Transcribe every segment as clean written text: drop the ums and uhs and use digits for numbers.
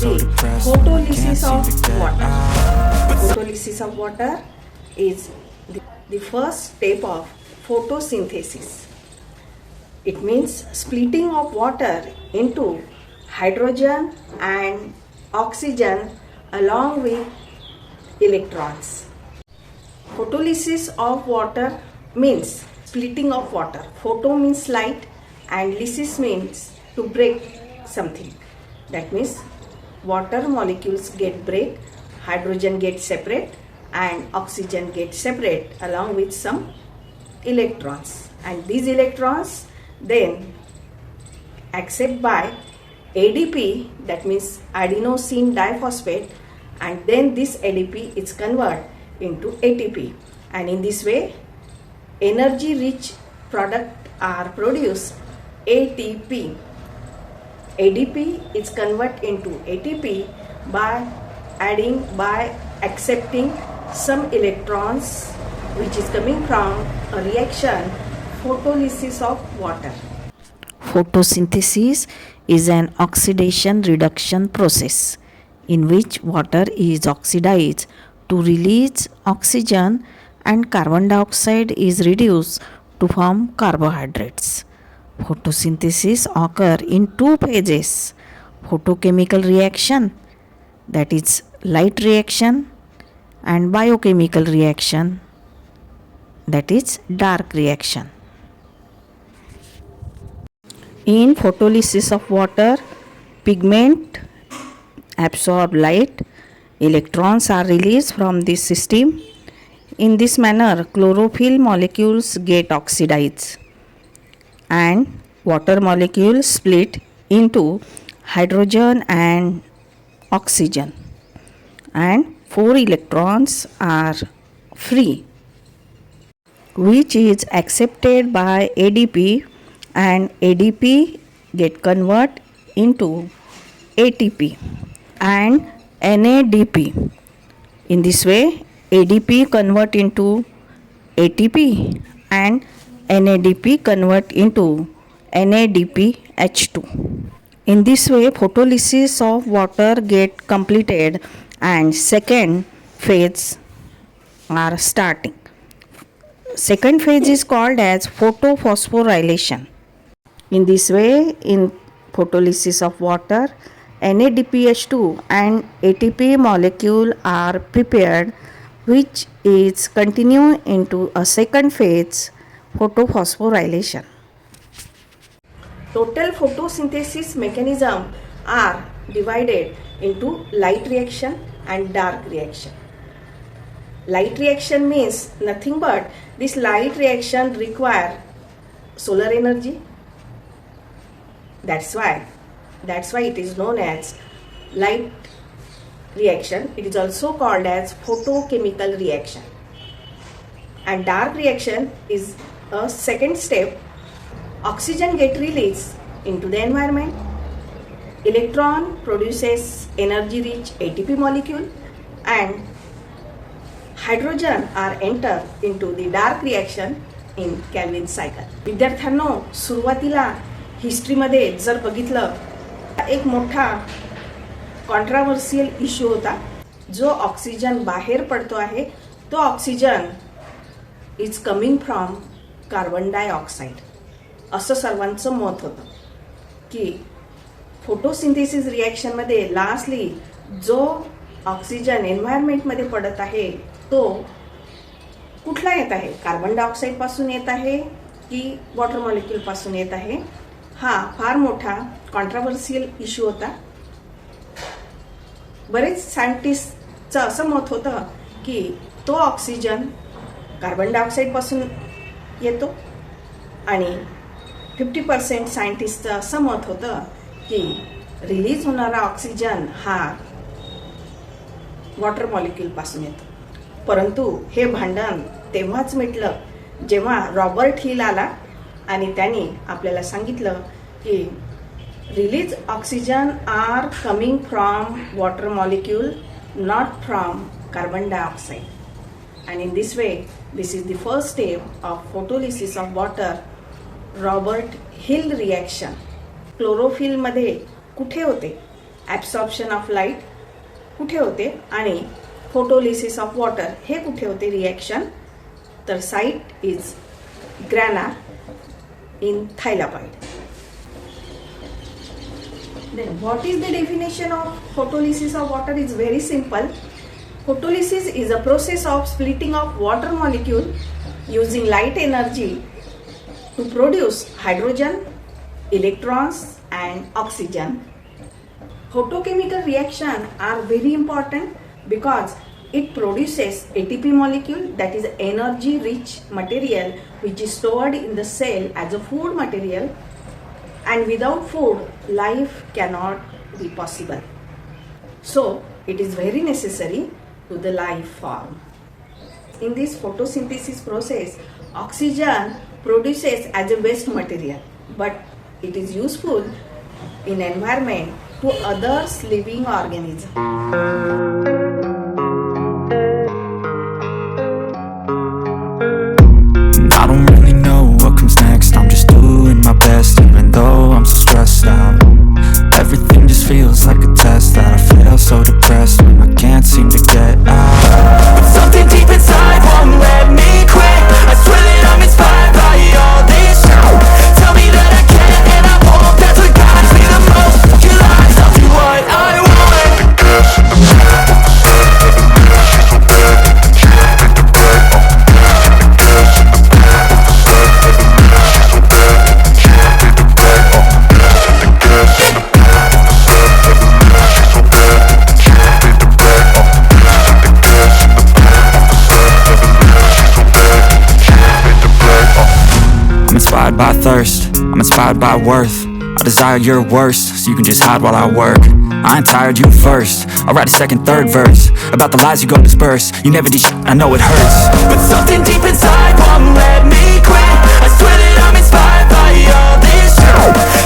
the photolysis of water. Photolysis of water is the first step of photosynthesis. It means splitting of water into hydrogen and oxygen along with electrons. Photolysis of water means splitting of water. Photo means light and lysis means to break something. That means water molecules get break, hydrogen gets separate and oxygen gets separate along with some electrons, and these electrons then accept by ADP, that means adenosine diphosphate, and then this ADP is converted into ATP, and in this way energy rich products are produced. ATP. ADP is converted into ATP by accepting some electrons which is coming from a reaction photolysis of water. Photosynthesis is an oxidation reduction process in which water is oxidized to release oxygen and carbon dioxide is reduced to form carbohydrates. Photosynthesis occurs in two phases: photochemical reaction, that is light reaction, and biochemical reaction, that is dark reaction. In photolysis of water, pigment absorb light, electrons are released from this system. In this manner, chlorophyll molecules get oxidized and water molecules split into hydrogen and oxygen, and 4 electrons are free, which is accepted by ADP, and ADP get convert into ATP and NADP. In this way, ADP convert into ATP and NADP convert into NADPH2. In this way, photolysis of water get completed and second phase are starting. Second phase is called as photophosphorylation. In this way, in photolysis of water, NADPH2 and ATP molecule are prepared, which is continue into a second phase, photophosphorylation. Total photosynthesis mechanism are divided into light reaction and dark reaction. Light reaction means nothing but this light reaction require solar energy. That's why it is known as light reaction. It is also called as photochemical reaction. And dark reaction is a second step. Oxygen get released into the environment. Electron produces energy rich ATP molecule and hydrogen are enter into the dark reaction in Calvin cycle. विद्यार्थ्यांनो, सुरुवातीला हिस्ट्रीमध्ये जर बघितलं, एक मोठा कॉन्ट्रावर्सियल issue होता. जो oxygen बाहेर पडतो आहे तो oxygen is coming from carbon dioxide, असं सर्वांचं मत होतं की फोटोसिंथेसिस रिॲक्शनमध्ये लास्टली जो ऑक्सिजन एन्व्हायरमेंटमध्ये पडत आहे तो कुठला येत आहे, कार्बन डायऑक्साईड पासून येत आहे की वॉटर मॉलिक्यूल पासून येत आहे. हा फार मोठा कॉन्ट्रावर्सियल इश्यू होता. बरेच सायंटिस्टचं असं मत होतं की तो ऑक्सिजन कार्बन डायऑक्साईड पासून येतो आणि 50% सायंटिस्टचं असं मत होतं की रिलीज होणारा ऑक्सिजन हा वॉटर मॉलिक्यूल पासून येतो. परंतु हे भांडण तेव्हाच मिटलं जेव्हा रॉबर्ट हिल आला आणि त्यांनी आपल्याला सांगितलं की release oxygen are coming from water molecule, not from carbon dioxide. And in this way, this is the first step of photolysis of water, Robert Hill reaction. Chlorophyll मध्ये कुठे होते ॲब्सॉर्प्शन ऑफ लाईट कुठे होते आणि photolysis of water हे कुठे होते reaction, तर site is ग्रॅना in thyroid. Then what is the definition of photolysis of water? Is very simple. Photolysis is a process of splitting of water molecule using light energy to produce hydrogen, electrons and oxygen. Photochemical reaction are very important because it produces ATP molecule, that is energy rich material which is stored in the cell as a food material, and without food life cannot be possible. So it is very necessary to the life form. In this photosynthesis process, oxygen produces as a waste material, but it is useful in environment to others living organisms. I don't really know what comes next. I'm just doing my best, even though I'm so stressed out. Everything just feels like a test that I fail, so depressed when I can't seem to get out. But something deep inside won't let me quit. I swear that I'm inspired by all this shit. Tell me that I can and I won't. That's what guides me the most. Your lies, I'll do what I want. By thirst, I'm inspired by worth. I desire your worst, so you can just hide while I work. I ain't tired, you first. I'll write a second, third verse about the lies you go disperse. You never did shit, I know it hurts, but something deep inside won't let me quit. I swear that I'm inspired by all this shit.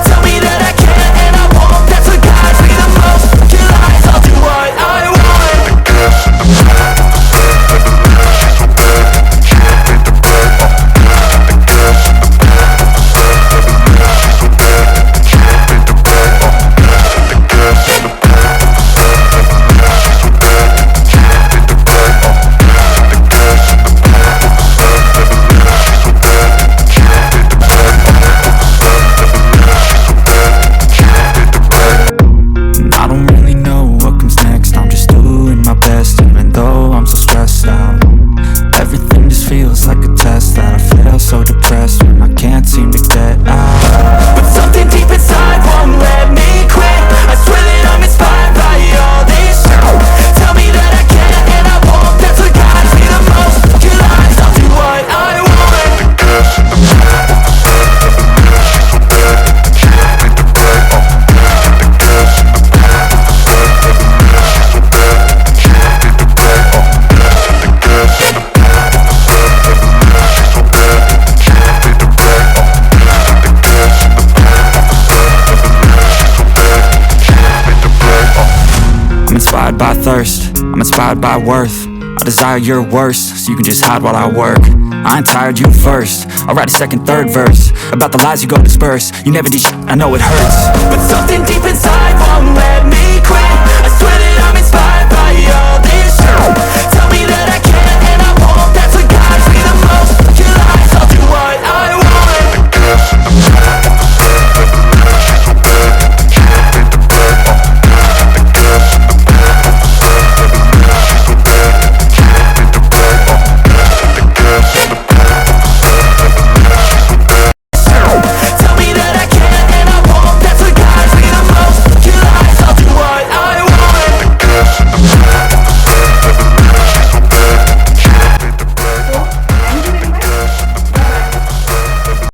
Tell me that I can and I won't. That's what guides me the most. Your lies, I'll do what I want. By thirst, I'm inspired by worth. I desire your worst, so you can just hide while I work. I ain't tired, you first. I'll write a second, third verse about the lies you go disperse. You never did shit, I know it hurts, but something deep inside won't let